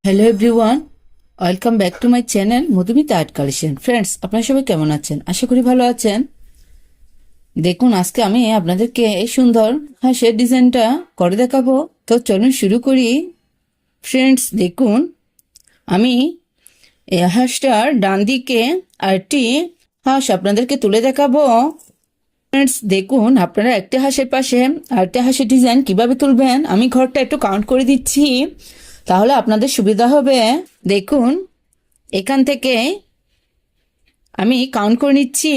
Hello everyone, welcome back to my channel Madhumita art collection. Friends, আপনারা সবাই কেমন আছেন? আশা করি ভালো আছেন। দেখুন, আজকে আমি আপনাদেরকে এই সুন্দর হাঁসের ডিজাইনটা করে দেখাবো। তো চলুন শুরু করি। ফ্রেন্ডস দেখুন, আমি এই হাঁসটার ডান দিকে আরেকটি হাঁস আপনাদেরকে তুলে দেখাবো। ফ্রেন্ডস দেখুন, আপনারা একটা হাঁসের পাশে আরেকটা হাঁসের ডিজাইন কিভাবে তুলবেন আমি ঘরটা একটু কাউন্ট করে দিচ্ছি, তাহলে আপনাদের সুবিধা হবে। দেখুন, এখান থেকে আমি কাউন্ট করে নিচ্ছি,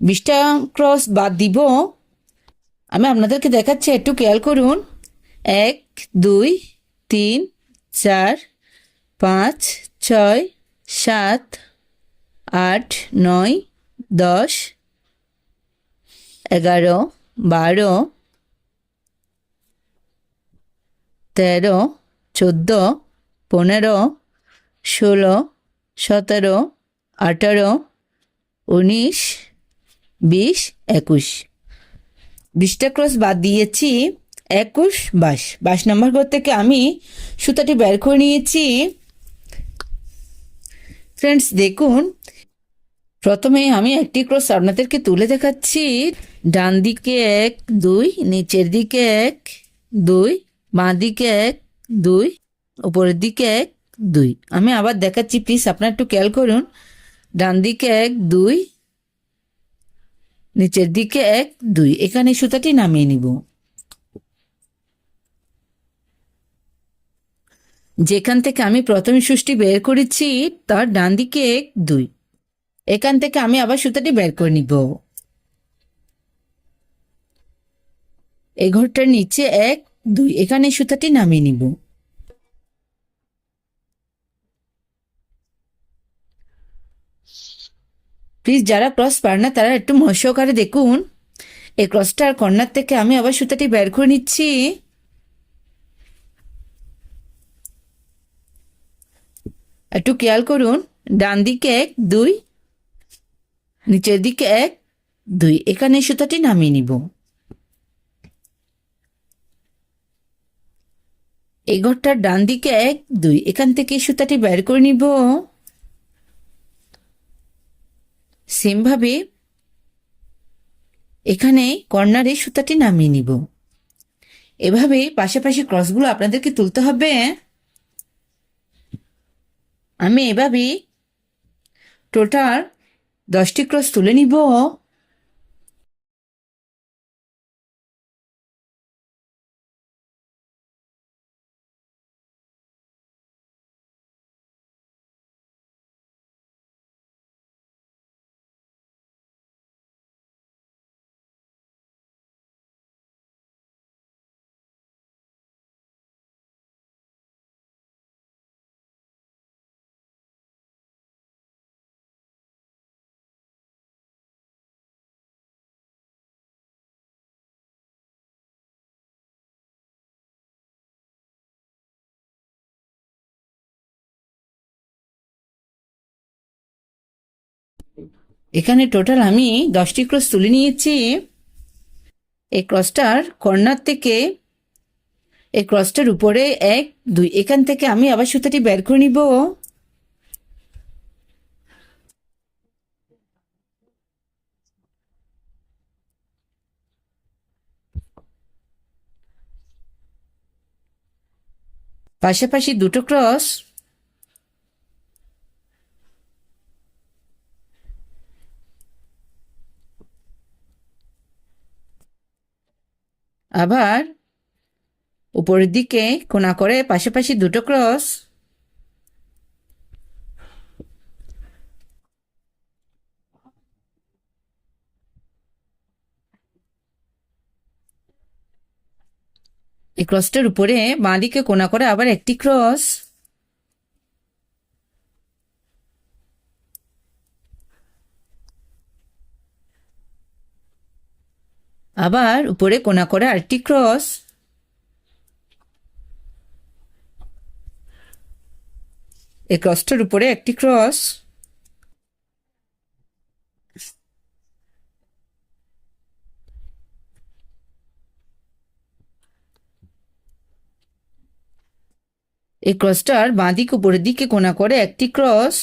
20টা ক্রস বাদ দিব। আমি আপনাদেরকে দেখাচ্ছি, একটু খেয়াল করুন। 1, 2, 3, 4, 5, 6, 7, 8, 9, 10, 11, 12, 13, 14, 15, 16, 17, 18, 19, 20, 21। 20টা ক্রস বাদ দিয়েছি। 21, 22, 22 নম্বর ঘর থেকে আমি সুতাটি বের করে নিয়েছি। ফ্রেন্ডস দেখুন, প্রথমে আমি একটি ক্রস আপনাদেরকে তুলে দেখাচ্ছি। ডান দিকে 1, 2, নিচের দিকে 1, 2, বাঁ দিকে 1, 2, উপরের দিকে 1, 2। আমি আবার দেখাচ্ছি, প্লিজ আপনারা একটু খেয়াল করুন। ডান দিকে 1, 2, নিচের দিকে 1, 2। এখানে সুতাটি নামিয়ে নিব। যেখান থেকে আমি প্রথমে সুচটি বের করেছি তার ডান দিকে 1, 2। এখান থেকে আমি আবার সুতাটি বের করে নিব। এই ঘরটার নিচে 1, 2, এখানে সুতাটি নামিয়ে নিব। প্লিজ যারা ক্রস পার না তারা একটু মনোযোগ সহকারে দেখুন। এই ক্রসটার কর্নার থেকে আমি আবার সুতাটি বের করে নিচ্ছি। একটু খেয়াল করুন, ডান দিকে 1, 2, নিচের দিকে 1, 2, এখানে সুতাটি নামিয়ে নিব। এই ঘরটার ডান দিকে 1, 2, এখান থেকে সুতাটি বের করে নিব। সেম ভাবে এখানে কর্নারে সুতাটি নামিয়ে নিব। এভাবে পাশাপাশি ক্রসগুলো আপনাদেরকে তুলতে হবে। আমি এভাবে টোটাল 10টি ক্রস তুলে নিব। এখানে টোটাল আমি 10টি ক্রস তুলে নিয়েছি। এই ক্রসটার কর্নার থেকে এই ক্রসটার উপরে 1, 2, এখান থেকে আমি আবার সুতাটি বের করে নিব। পাশাপাশি দুটো ক্রস আবার উপরের দিকে কোণা করে পাশাপাশি দুটো ক্রস। এই ক্রসটার উপরে বাঁ দিকে কোণা করে আবার একটি ক্রস। আবার উপরে কোণা করে আরেকটি ক্রস। এই ক্রসটার উপরে একটি ক্রস। এই ক্রসটার বাঁ দিক উপরের দিকে কোণা করে একটি ক্রস,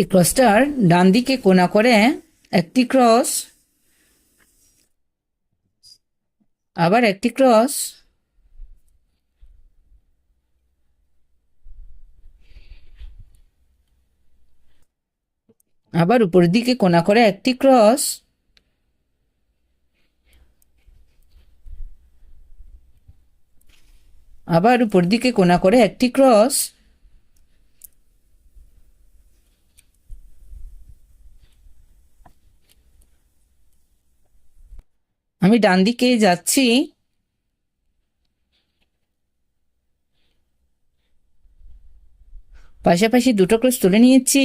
এই ক্রসটার ডান দিকে কোণা করে একটি ক্রস, আবার একটি ক্রস, আবার উপরের দিকে কোণা করে একটি ক্রস, আবার উপর দিকে কোণা করে একটি ক্রস, আমি ডান দিকে যাচ্ছি, পাশাপাশি দুটো ক্রস তুলে নিয়েছি।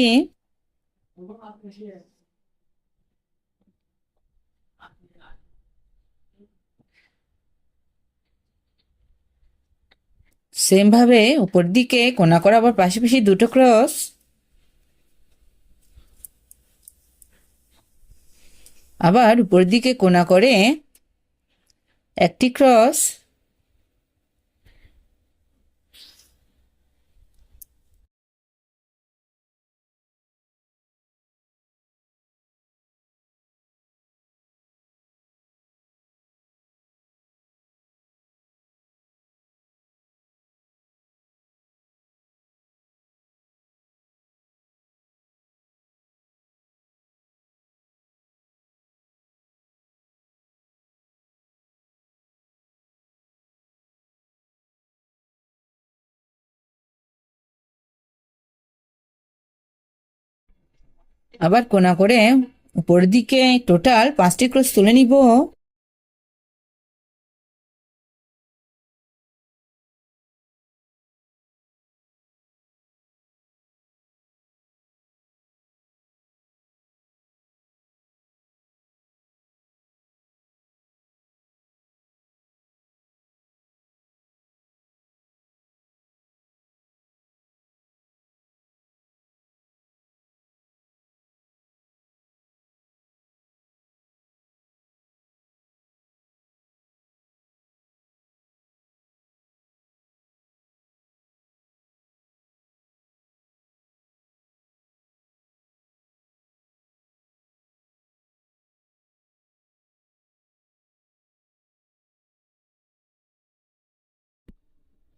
সেম ভাবে উপর দিকে কোণা করা আবার পাশাপাশি দুটো ক্রস, আবার উপর দিকে কোণা করে একটি ক্রস, আবার কোণা করে উপর দিকে টোটাল 5টি ক্রস তুলে নিব।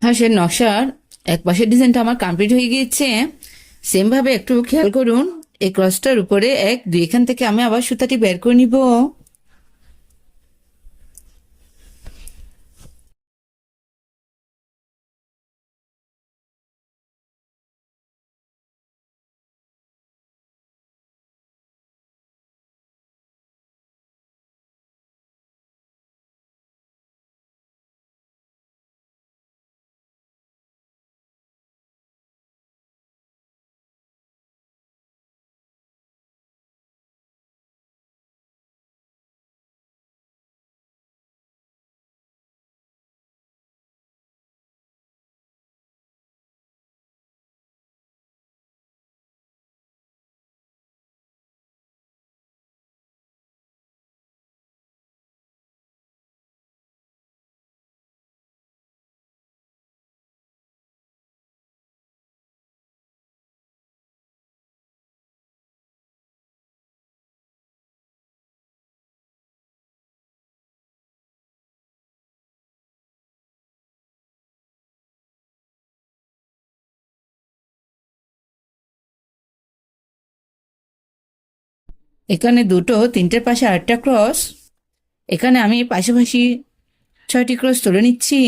হাঁসের নকশার এক পাশের ডিজাইনটা আমার কমপ্লিট হয়ে গিয়েছে। সেম ভাবে একটু খেয়াল করুন, এই ক্রসটার উপরে 1 2 এখান থেকে আমি আবার সুতাটি বের করে নিব। এখানে দুটো, তিনটের পাশে আরেকটা ক্রস, এখানে আমি পাশাপাশি 6টি ক্রস তুলে নিচ্ছি।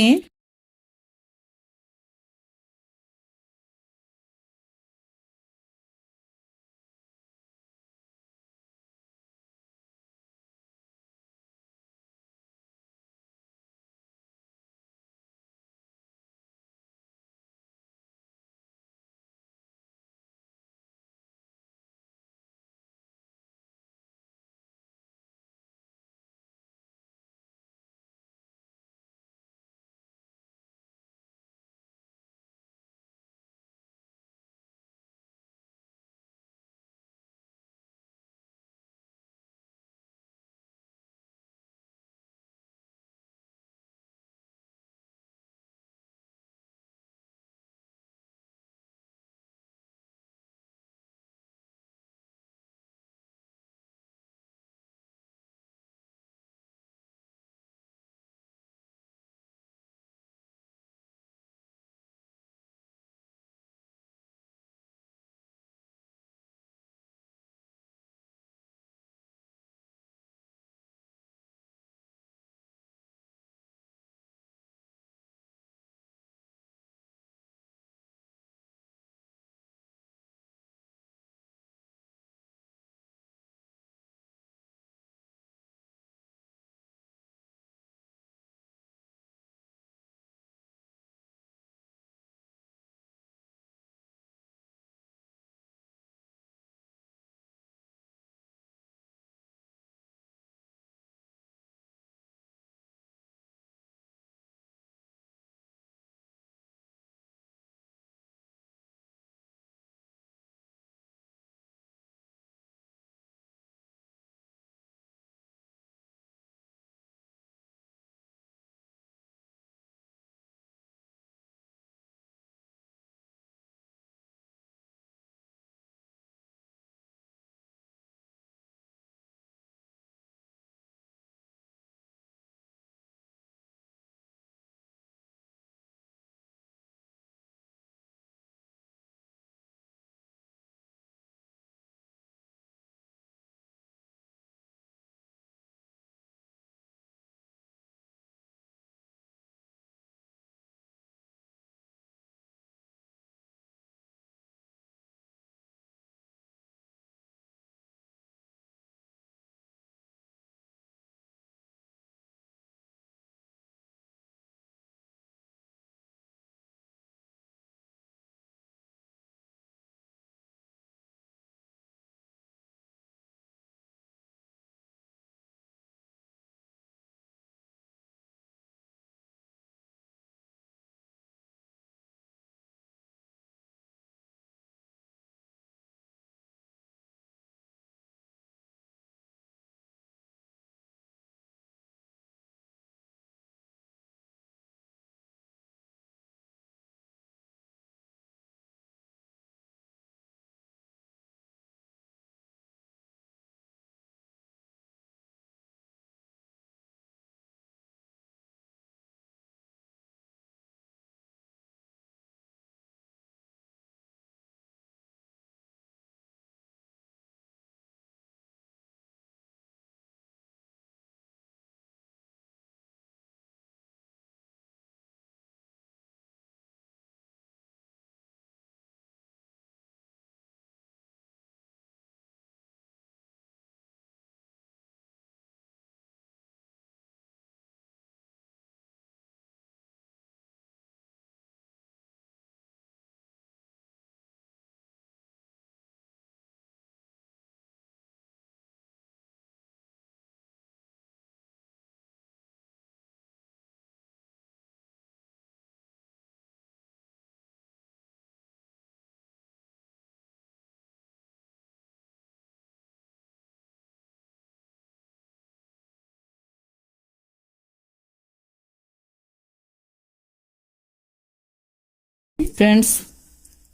ফ্রেন্ডস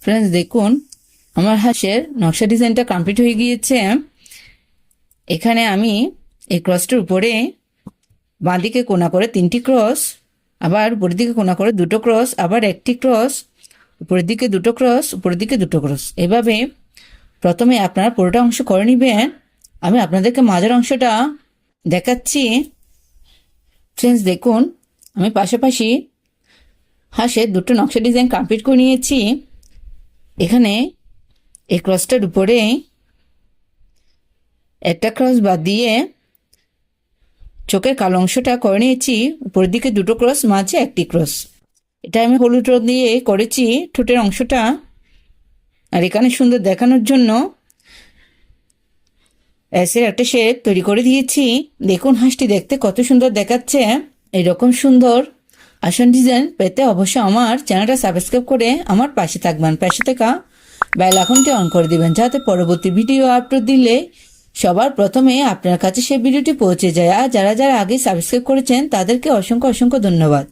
ফ্রেন্ডস দেখুন আমার হাঁসের নকশা ডিজাইনটা কমপ্লিট হয়ে গিয়েছে। এখানে আমি এই ক্রসটার উপরে বাঁদিকে কোণা করে 3টি ক্রস, আবার উপরের দিকে কোণা করে 2টো ক্রস, আবার একটি ক্রস, উপরের দিকে 2টো ক্রস, উপরের দিকে 2টো ক্রস, এভাবে প্রথমে আপনারা পুরোটা অংশ করে নেবেন। আমি আপনাদেরকে মাঝের অংশটা দেখাচ্ছি। ফ্রেন্ডস দেখুন আমি পাশাপাশি হাঁসের 2টো নকশা ডিজাইন কমপ্লিট করে নিয়েছি। এখানে এই ক্রসটার উপরে একটা ক্রস বাদ দিয়ে চোখের কালো অংশটা করে নিয়েছি, উপরের দিকে 2টো ক্রস, মাঝে একটি ক্রস। এটা আমি হলুদ রং দিয়ে করেছি ঠোঁটের অংশটা, আর এখানে সুন্দর দেখানোর জন্য এসের একটা শেপ তৈরি করে দিয়েছি। দেখুন হাঁসটি দেখতে কত সুন্দর দেখাচ্ছে। এরকম সুন্দর আসন ডিজাইন পেতে অবশ্যই আমার চ্যানেলটা সাবস্ক্রাইব করে আমার পাশে থাকবেন, পাশে থাকা বেল আইকনটি অন করে দিবেন, যাতে পরবর্তী ভিডিও আপলোড দিলে সবার প্রথমে আপনার কাছে সেই ভিডিওটি পৌঁছে যায়। আর যারা যারা আগে সাবস্ক্রাইব করেছেন তাদেরকে অসংখ্য অসংখ্য ধন্যবাদ।